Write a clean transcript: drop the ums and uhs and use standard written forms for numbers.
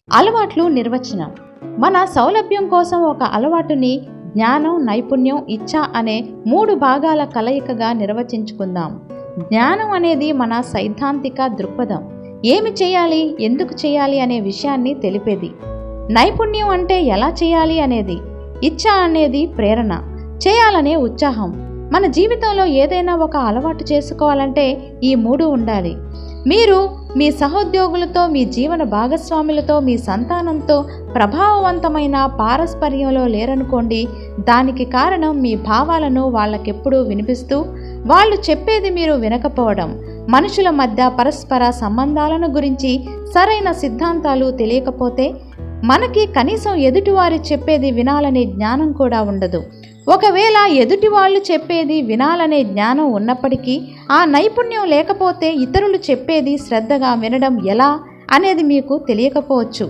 అలవాట్లు నిర్వచనం. మన సౌలభ్యం కోసం ఒక అలవాటుని జ్ఞానం, నైపుణ్యం, ఇచ్ఛ అనే 3 భాగాల కలయికగా నిర్వచించుకుందాం. జ్ఞానం అనేది మన సైద్ధాంతిక దృక్పథం, ఏమి చేయాలి, ఎందుకు చేయాలి అనే విషయాన్ని తెలిపేది. నైపుణ్యం అంటే ఎలా చేయాలి అనేది. ఇచ్ఛ అనేది ప్రేరణ, చేయాలనే ఉత్సాహం. మన జీవితంలో ఏదైనా ఒక అలవాటు చేసుకోవాలంటే ఈ 3 ఉండాలి. మీరు మీ సహోద్యోగులతో, మీ జీవన భాగస్వాములతో, మీ సంతానంతో ప్రభావవంతమైన పారస్పర్యంలో లేరనుకోండి. దానికి కారణం మీ భావాలను వాళ్ళకెప్పుడూ వినిపిస్తూ వాళ్ళు చెప్పేది మీరు వినకపోవడం. మనుషుల మధ్య పరస్పర సంబంధాలను గురించి సరైన సిద్ధాంతాలు తెలియకపోతే మనకి కనీసం ఎదుటివారి చెప్పేది వినాలనే జ్ఞానం కూడా ఉండదు. ఒకవేళ ఎదుటి వాళ్ళు చెప్పేది వినాలనే జ్ఞానం ఉన్నప్పటికీ ఆ నైపుణ్యం లేకపోతే ఇతరులు చెప్పేది శ్రద్ధగా వినడం ఎలా అనేది మీకు తెలియకపోవచ్చు.